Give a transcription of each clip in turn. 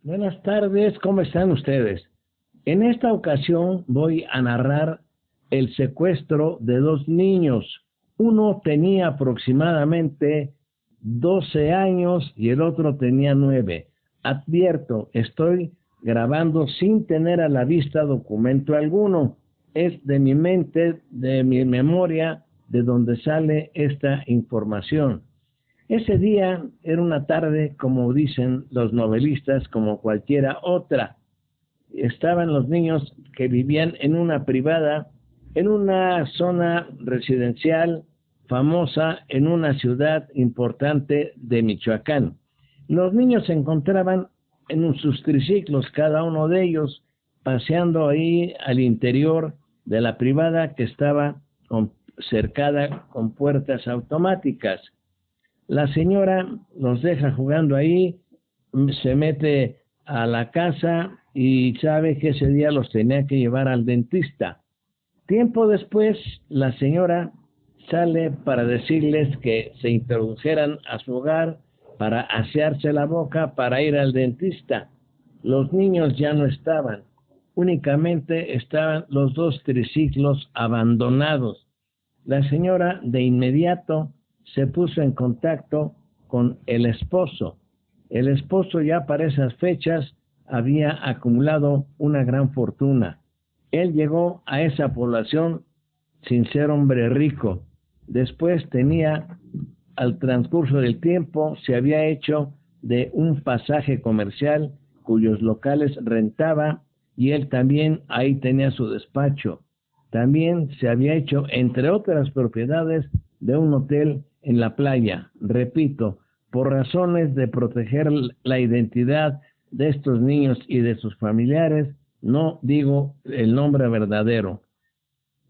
Buenas tardes, ¿cómo están ustedes? En esta ocasión voy a narrar el secuestro de dos niños. Uno tenía aproximadamente 12 años y el otro tenía 9. Advierto, estoy grabando sin tener a la vista documento alguno. Es de mi mente, de mi memoria, de donde sale esta información. Ese día era una tarde, como dicen los novelistas, como cualquiera otra. Estaban los niños que vivían en una privada, en una zona residencial famosa, en una ciudad importante de Michoacán. Los niños se encontraban en sus triciclos, cada uno de ellos paseando ahí al interior de la privada que estaba cercada con puertas automáticas. La señora los deja jugando ahí, se mete a la casa y sabe que ese día los tenía que llevar al dentista. Tiempo después, la señora sale para decirles que se introdujeran a su hogar para asearse la boca para ir al dentista. Los niños ya no estaban, únicamente estaban los dos triciclos abandonados. La señora de inmediato se puso en contacto con el esposo. El esposo ya para esas fechas había acumulado una gran fortuna. Él llegó a esa población sin ser hombre rico. Después tenía, al transcurso del tiempo, se había hecho de un pasaje comercial cuyos locales rentaba y él también ahí tenía su despacho. También se había hecho, entre otras propiedades, de un hotel en la playa. Repito, por razones de proteger la identidad de estos niños y de sus familiares, no digo el nombre verdadero.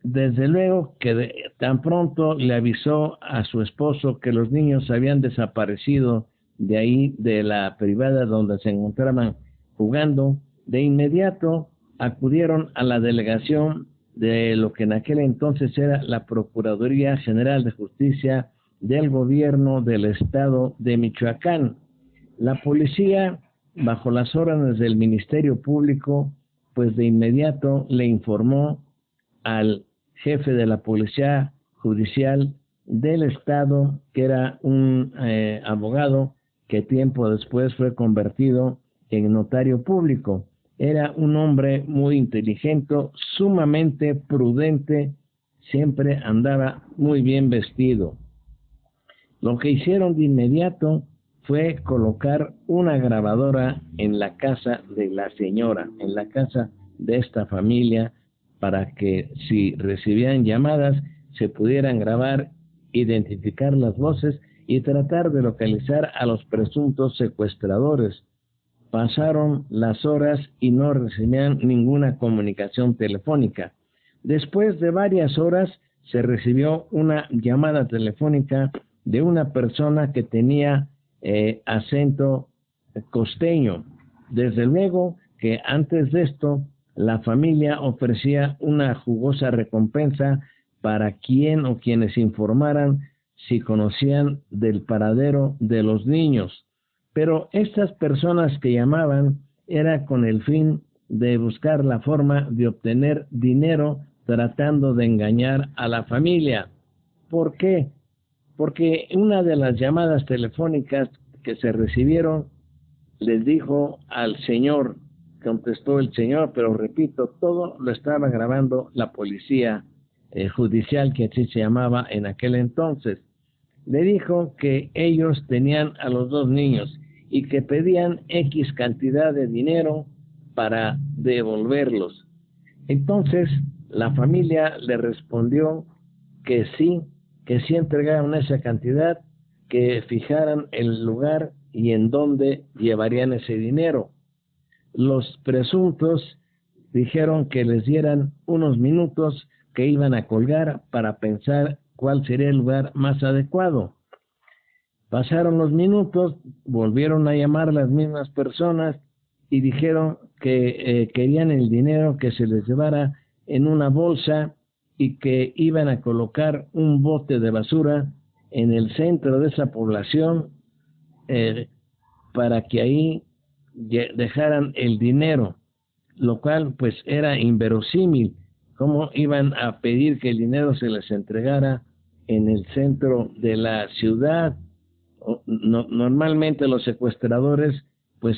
Desde luego que tan pronto le avisó a su esposo que los niños habían desaparecido de ahí, de la privada donde se encontraban jugando, de inmediato acudieron a la delegación de lo que en aquel entonces era la Procuraduría General de Justicia del Gobierno del Estado de Michoacán. La policía, bajo las órdenes del Ministerio Público, pues de inmediato le informó al jefe de la Policía Judicial del Estado, que era un abogado que tiempo después fue convertido en notario público. Era un hombre muy inteligente, sumamente prudente, siempre andaba muy bien vestido. Lo que hicieron de inmediato fue colocar una grabadora en la casa de la señora, en la casa de esta familia, para que si recibían llamadas se pudieran grabar, identificar las voces y tratar de localizar a los presuntos secuestradores. Pasaron las horas y no recibían ninguna comunicación telefónica. Después de varias horas se recibió una llamada telefónica de una persona que tenía acento costeño. Desde luego que antes de esto la familia ofrecía una jugosa recompensa para quien o quienes informaran si conocían del paradero de los niños. Pero estas personas que llamaban era con el fin de buscar la forma de obtener dinero tratando de engañar a la familia. ¿Por qué? Porque una de las llamadas telefónicas que se recibieron les dijo al señor, contestó el señor, pero repito, todo lo estaba grabando la policía judicial, que así se llamaba en aquel entonces. Le dijo que ellos tenían a los dos niños y que pedían X cantidad de dinero para devolverlos. Entonces la familia le respondió que sí entregaron esa cantidad, que fijaran el lugar y en dónde llevarían ese dinero. Los presuntos dijeron que les dieran unos minutos, que iban a colgar para pensar cuál sería el lugar más adecuado. Pasaron los minutos, volvieron a llamar las mismas personas y dijeron que querían el dinero, que se les llevara en una bolsa y que iban a colocar un bote de basura en el centro de esa población para que ahí dejaran el dinero, lo cual pues era inverosímil. ¿Cómo iban a pedir que el dinero se les entregara en el centro de la ciudad? Normalmente los secuestradores pues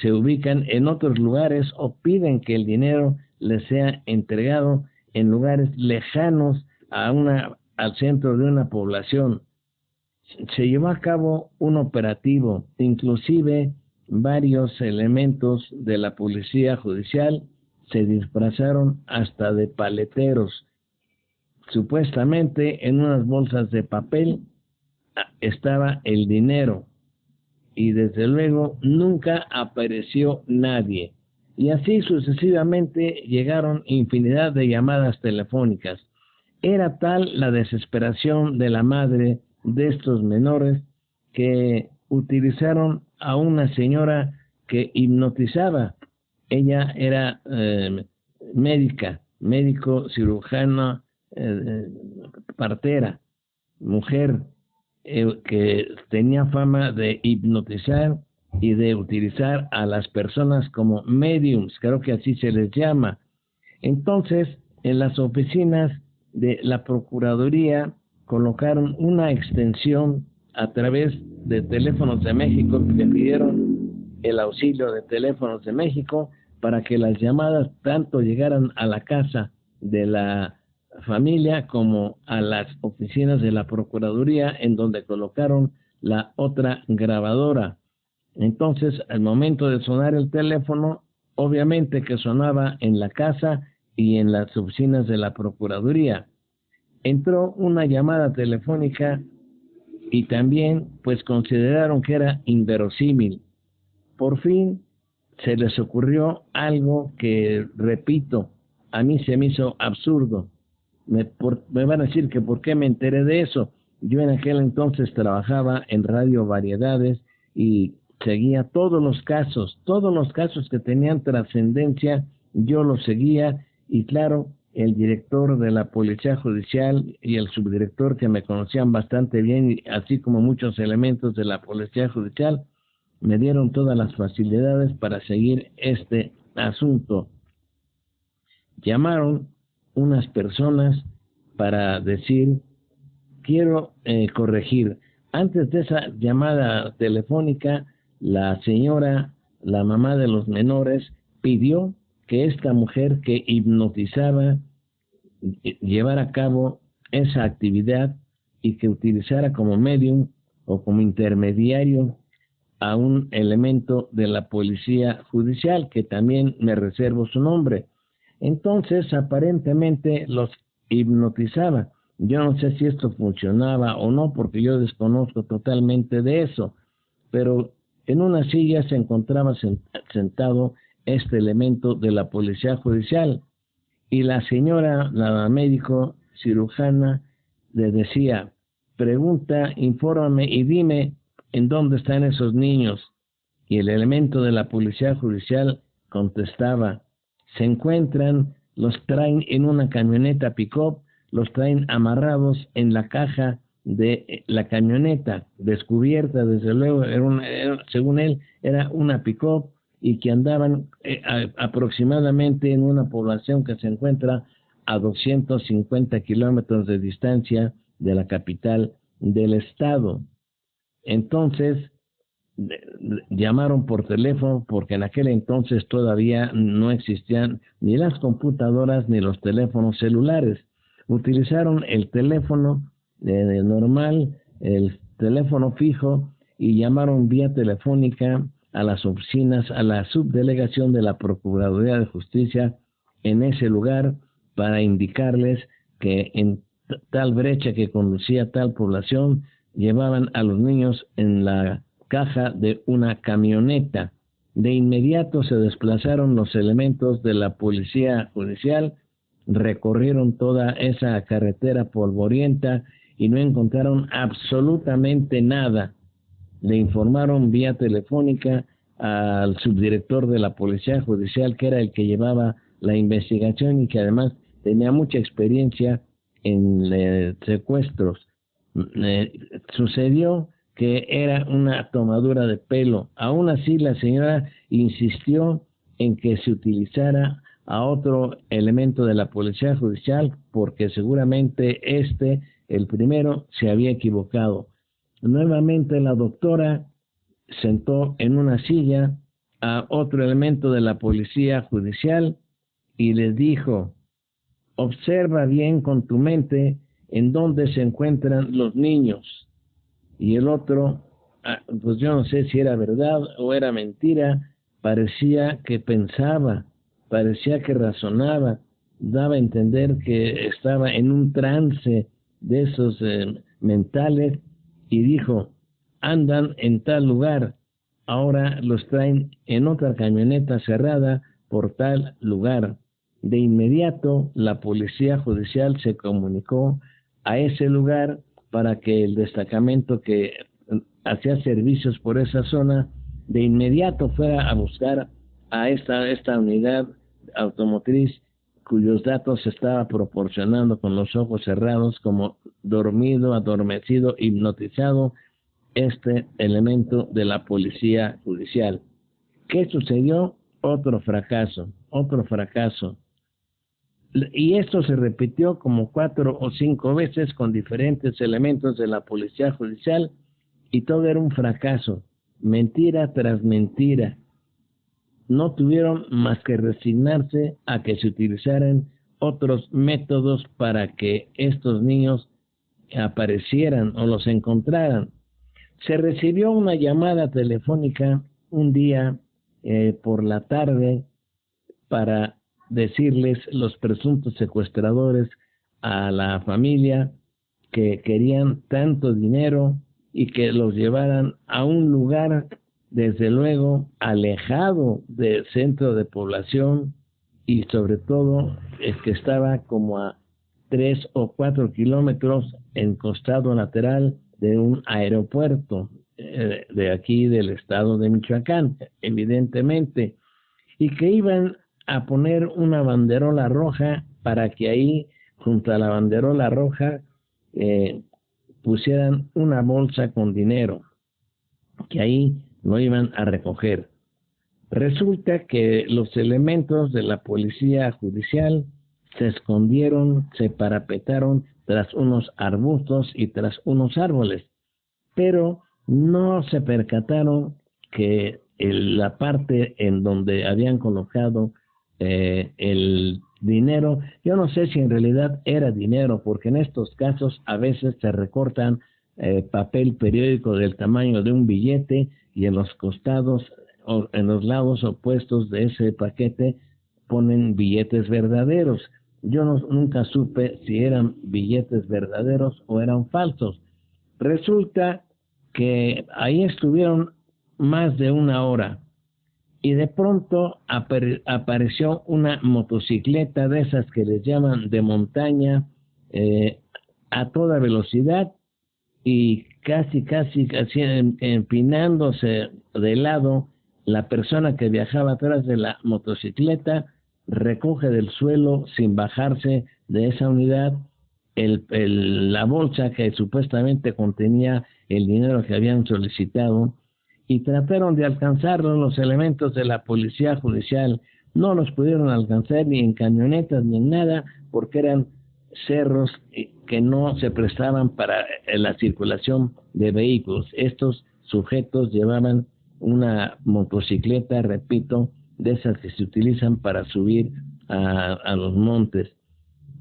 se ubican en otros lugares o piden que el dinero les sea entregado en lugares lejanos al centro de una población. Se llevó a cabo un operativo, inclusive varios elementos de la policía judicial se disfrazaron hasta de paleteros. Supuestamente en unas bolsas de papel estaba el dinero y desde luego nunca apareció nadie. Y así sucesivamente llegaron infinidad de llamadas telefónicas. Era tal la desesperación de la madre de estos menores que utilizaron a una señora que hipnotizaba. Ella era médico, cirujana, partera, mujer, que tenía fama de hipnotizar y de utilizar a las personas como mediums, creo que así se les llama. Entonces, en las oficinas de la Procuraduría colocaron una extensión a través de Teléfonos de México, que pidieron el auxilio de Teléfonos de México para que las llamadas tanto llegaran a la casa de la familia como a las oficinas de la Procuraduría, en donde colocaron la otra grabadora. Entonces, al momento de sonar el teléfono, obviamente que sonaba en la casa y en las oficinas de la Procuraduría. Entró una llamada telefónica y también pues consideraron que era inverosímil. Por fin se les ocurrió algo que, repito, a mí se me hizo absurdo. Me van a decir que por qué me enteré de eso. Yo en aquel entonces trabajaba en Radio Variedades y seguía todos los casos que tenían trascendencia, yo los seguía. Y claro, el director de la Policía Judicial y el subdirector, que me conocían bastante bien, así como muchos elementos de la Policía Judicial, me dieron todas las facilidades para seguir este asunto. Llamaron unas personas para decir: quiero corregir. Antes de esa llamada telefónica, la señora, la mamá de los menores, pidió que esta mujer que hipnotizaba llevara a cabo esa actividad y que utilizara como medium o como intermediario a un elemento de la policía judicial, que también me reservo su nombre. Entonces, aparentemente los hipnotizaba. Yo no sé si esto funcionaba o no, porque yo desconozco totalmente de eso, pero en una silla se encontraba sentado este elemento de la policía judicial, y la señora, la médico cirujana, le decía: pregunta, infórmame y dime en dónde están esos niños. Y el elemento de la policía judicial contestaba: se encuentran, los traen en una camioneta pick-up, los traen amarrados en la caja de la camioneta, descubierta, desde luego, según él, era una pick-up, y que andaban aproximadamente en una población que se encuentra a 250 kilómetros de distancia de la capital del estado. Entonces, llamaron por teléfono, porque en aquel entonces todavía no existían ni las computadoras ni los teléfonos celulares. Utilizaron el teléfono normal, el teléfono fijo, y llamaron vía telefónica a las oficinas, a la subdelegación de la Procuraduría de Justicia en ese lugar, para indicarles que en tal brecha que conducía a tal población llevaban a los niños en la caja de una camioneta. De inmediato se desplazaron los elementos de la policía judicial, recorrieron toda esa carretera polvorienta y no encontraron absolutamente nada. Le informaron vía telefónica al subdirector de la policía judicial, que era el que llevaba la investigación y que además tenía mucha experiencia en secuestros. Sucedió que era una tomadura de pelo. Aún así, la señora insistió en que se utilizara a otro elemento de la policía judicial, porque seguramente el primero, se había equivocado. Nuevamente la doctora sentó en una silla a otro elemento de la policía judicial y le dijo: observa bien con tu mente en dónde se encuentran los niños. Y el otro, pues yo no sé si era verdad o era mentira, parecía que pensaba, parecía que razonaba, daba a entender que estaba en un trance de esos mentales, y dijo: andan en tal lugar, ahora los traen en otra camioneta cerrada por tal lugar. De inmediato la policía judicial se comunicó a ese lugar para que el destacamento que hacía servicios por esa zona de inmediato fuera a buscar a esta unidad automotriz, cuyos datos se estaba proporcionando con los ojos cerrados, como dormido, adormecido, hipnotizado, este elemento de la policía judicial. ¿Qué sucedió? Otro fracaso, otro fracaso. Y esto se repitió como 4 o 5 veces con diferentes elementos de la policía judicial, y todo era un fracaso, mentira tras mentira. No tuvieron más que resignarse a que se utilizaran otros métodos para que estos niños aparecieran o los encontraran. Se recibió una llamada telefónica un día por la tarde para decirles los presuntos secuestradores a la familia que querían tanto dinero y que los llevaran a un lugar, desde luego, alejado del centro de población, y sobre todo que estaba como a 3 o 4 kilómetros en costado lateral de un aeropuerto de aquí del estado de Michoacán, evidentemente, y que iban a poner una banderola roja para que ahí, junto a la banderola roja, pusieran una bolsa con dinero, que ahí lo iban a recoger. Resulta que los elementos de la policía judicial se escondieron, se parapetaron tras unos arbustos y tras unos árboles, pero no se percataron que la parte en donde habían colocado el dinero, yo no sé si en realidad era dinero, porque en estos casos a veces se recortan papel periódico del tamaño de un billete, y en los costados o en los lados opuestos de ese paquete ponen billetes verdaderos. Yo nunca supe si eran billetes verdaderos o eran falsos. Resulta que ahí estuvieron más de una hora, y de pronto apareció una motocicleta de esas que les llaman de montaña, a toda velocidad, y casi empinándose de lado. La persona que viajaba atrás de la motocicleta recoge del suelo, sin bajarse de esa unidad, la bolsa que supuestamente contenía el dinero que habían solicitado, y trataron de alcanzarlo los elementos de la policía judicial. No los pudieron alcanzar ni en camionetas ni en nada, porque eran cerros que no se prestaban para la circulación de vehículos. Estos sujetos llevaban una motocicleta, repito, de esas que se utilizan para subir a los montes.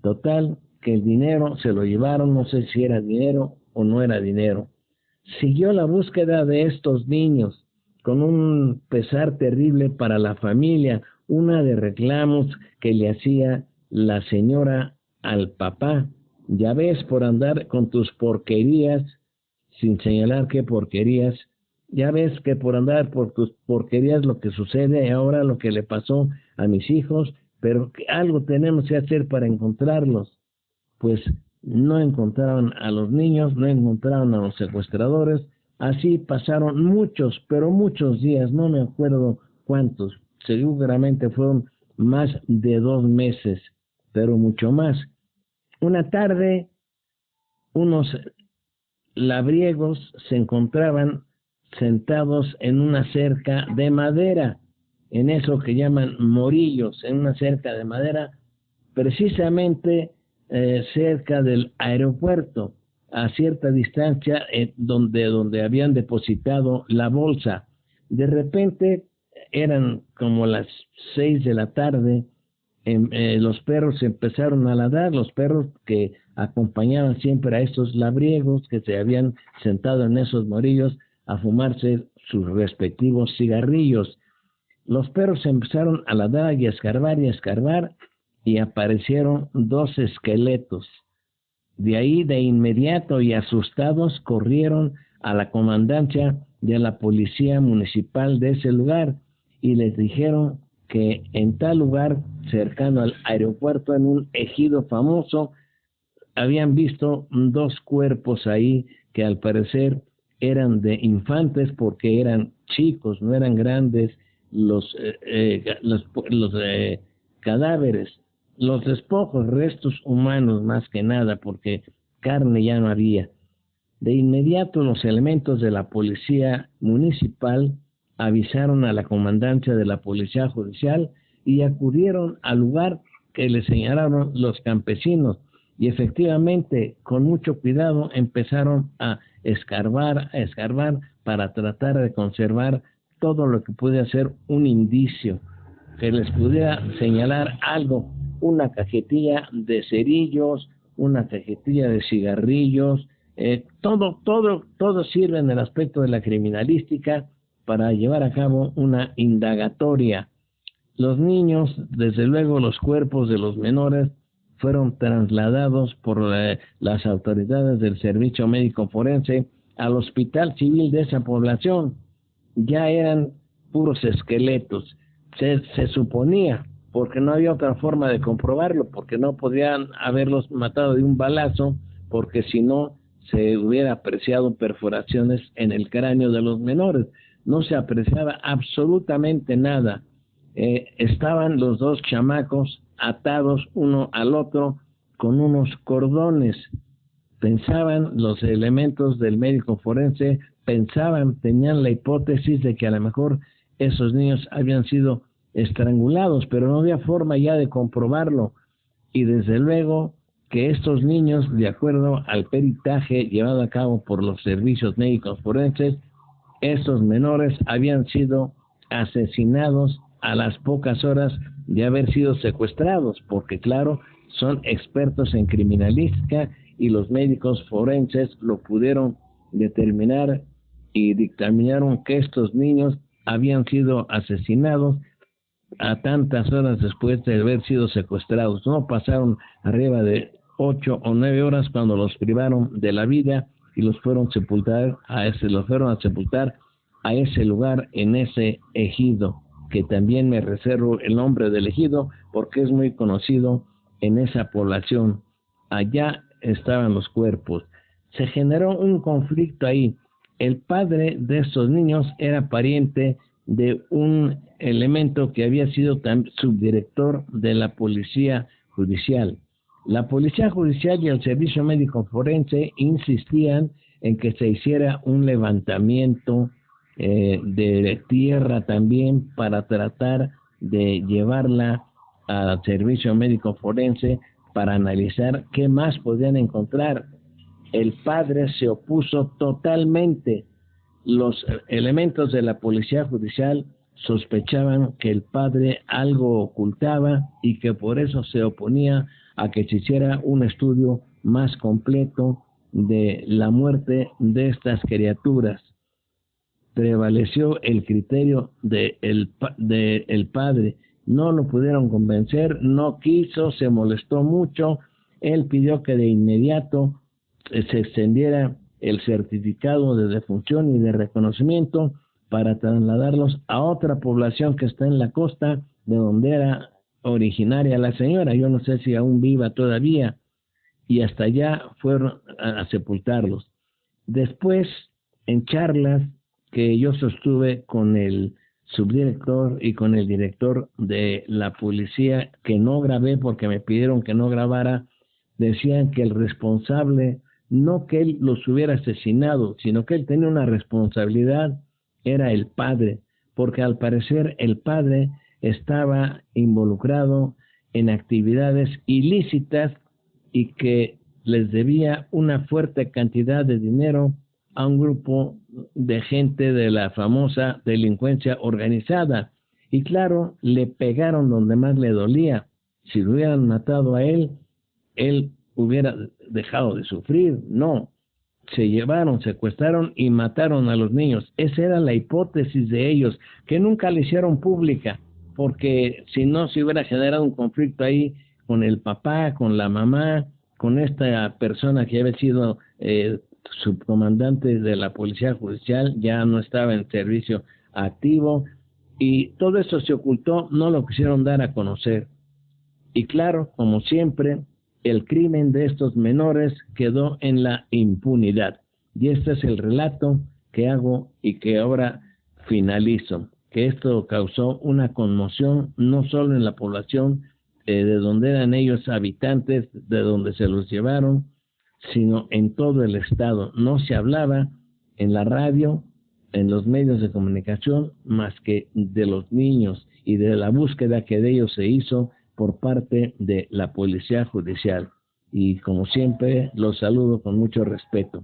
Total, que el dinero se lo llevaron, no sé si era dinero o no era dinero. Siguió la búsqueda de estos niños, con un pesar terrible para la familia, una de reclamos que le hacía la señora al papá. Ya ves, por andar con tus porquerías, sin señalar qué porquerías, ya ves que por andar por tus porquerías lo que sucede ahora, lo que le pasó a mis hijos, pero algo tenemos que hacer para encontrarlos. Pues no encontraron a los niños, no encontraron a los secuestradores. Así pasaron muchos, pero muchos días, no me acuerdo cuántos, seguramente fueron más de 2 meses, pero mucho más. Una tarde, unos labriegos se encontraban sentados en una cerca de madera, en eso que llaman morillos, en una cerca de madera, precisamente cerca del aeropuerto, a cierta distancia donde habían depositado la bolsa. De repente eran como las 6 de la tarde, los perros empezaron a ladrar, los perros que acompañaban siempre a estos labriegos que se habían sentado en esos morillos a fumarse sus respectivos cigarrillos. Los perros empezaron a ladrar y a escarbar y aparecieron dos esqueletos. De ahí de inmediato y asustados corrieron a la comandancia de la policía municipal de ese lugar y les dijeron que en tal lugar cercano al aeropuerto, en un ejido famoso, habían visto dos cuerpos ahí que al parecer eran de infantes porque eran chicos, no eran grandes los cadáveres, los despojos, restos humanos más que nada, porque carne ya no había. De inmediato los elementos de la policía municipal avisaron a la comandancia de la policía judicial y acudieron al lugar que les señalaron los campesinos y efectivamente con mucho cuidado empezaron a escarbar para tratar de conservar todo lo que pudiera ser un indicio que les pudiera señalar algo, una cajetilla de cerillos, una cajetilla de cigarrillos, todo sirve en el aspecto de la criminalística para llevar a cabo una indagatoria. Los niños, desde luego los cuerpos de los menores, fueron trasladados por las autoridades del Servicio Médico Forense al Hospital Civil de esa población. Ya eran puros esqueletos. Se suponía, porque no había otra forma de comprobarlo, porque no podían haberlos matado de un balazo, porque si no se hubiera apreciado perforaciones en el cráneo de los menores. No se apreciaba absolutamente nada. Estaban los dos chamacos atados uno al otro con unos cordones. Pensaban los elementos del médico forense, tenían la hipótesis de que a lo mejor esos niños habían sido estrangulados, pero no había forma ya de comprobarlo. Y desde luego que estos niños, de acuerdo al peritaje llevado a cabo por los servicios médicos forenses, estos menores habían sido asesinados a las pocas horas de haber sido secuestrados, porque claro, son expertos en criminalística y los médicos forenses lo pudieron determinar y dictaminaron que estos niños habían sido asesinados a tantas horas después de haber sido secuestrados. No pasaron arriba de 8 o 9 horas cuando los privaron de la vida y los fueron a sepultar a ese lugar, en ese ejido, que también me reservo el nombre del ejido porque es muy conocido en esa población. Allá estaban los cuerpos. Se generó un conflicto ahí. El padre de estos niños era pariente de un elemento que había sido subdirector de la policía judicial. La policía judicial y el servicio médico forense insistían en que se hiciera un levantamiento de tierra también para tratar de llevarla al servicio médico forense para analizar qué más podían encontrar. El padre se opuso totalmente. Los elementos de la policía judicial sospechaban que el padre algo ocultaba y que por eso se oponía a que se hiciera un estudio más completo de la muerte de estas criaturas. Prevaleció el criterio de el padre. No lo pudieron convencer, no quiso, se molestó mucho. Él pidió que de inmediato se extendiera el certificado de defunción y de reconocimiento para trasladarlos a otra población que está en la costa de donde era originaria la señora. Yo no sé si aún viva todavía, y hasta allá fueron a sepultarlos. Después, en charlas que yo sostuve con el subdirector y con el director de la policía, que no grabé porque me pidieron que no grabara, decían que el responsable no que él los hubiera asesinado, sino que él tenía una responsabilidad, era el padre, porque al parecer el padre estaba involucrado en actividades ilícitas y que les debía una fuerte cantidad de dinero a un grupo de gente de la famosa delincuencia organizada. Y claro, le pegaron donde más le dolía. Si lo hubieran matado a él hubiera dejado de sufrir. No, se llevaron, secuestraron y mataron a los niños. Esa era la hipótesis de ellos, que nunca la hicieron pública, porque si no se hubiera generado un conflicto ahí con el papá, con la mamá, con esta persona que había sido subcomandante de la Policía Judicial, ya no estaba en servicio activo, y todo eso se ocultó, no lo quisieron dar a conocer. Y claro, como siempre, el crimen de estos menores quedó en la impunidad. Y este es el relato que hago y que ahora finalizo. Que esto causó una conmoción no solo en la población de donde eran ellos habitantes, de donde se los llevaron, sino en todo el estado. No se hablaba en la radio, en los medios de comunicación, más que de los niños y de la búsqueda que de ellos se hizo por parte de la Policía Judicial. Y como siempre, los saludo con mucho respeto.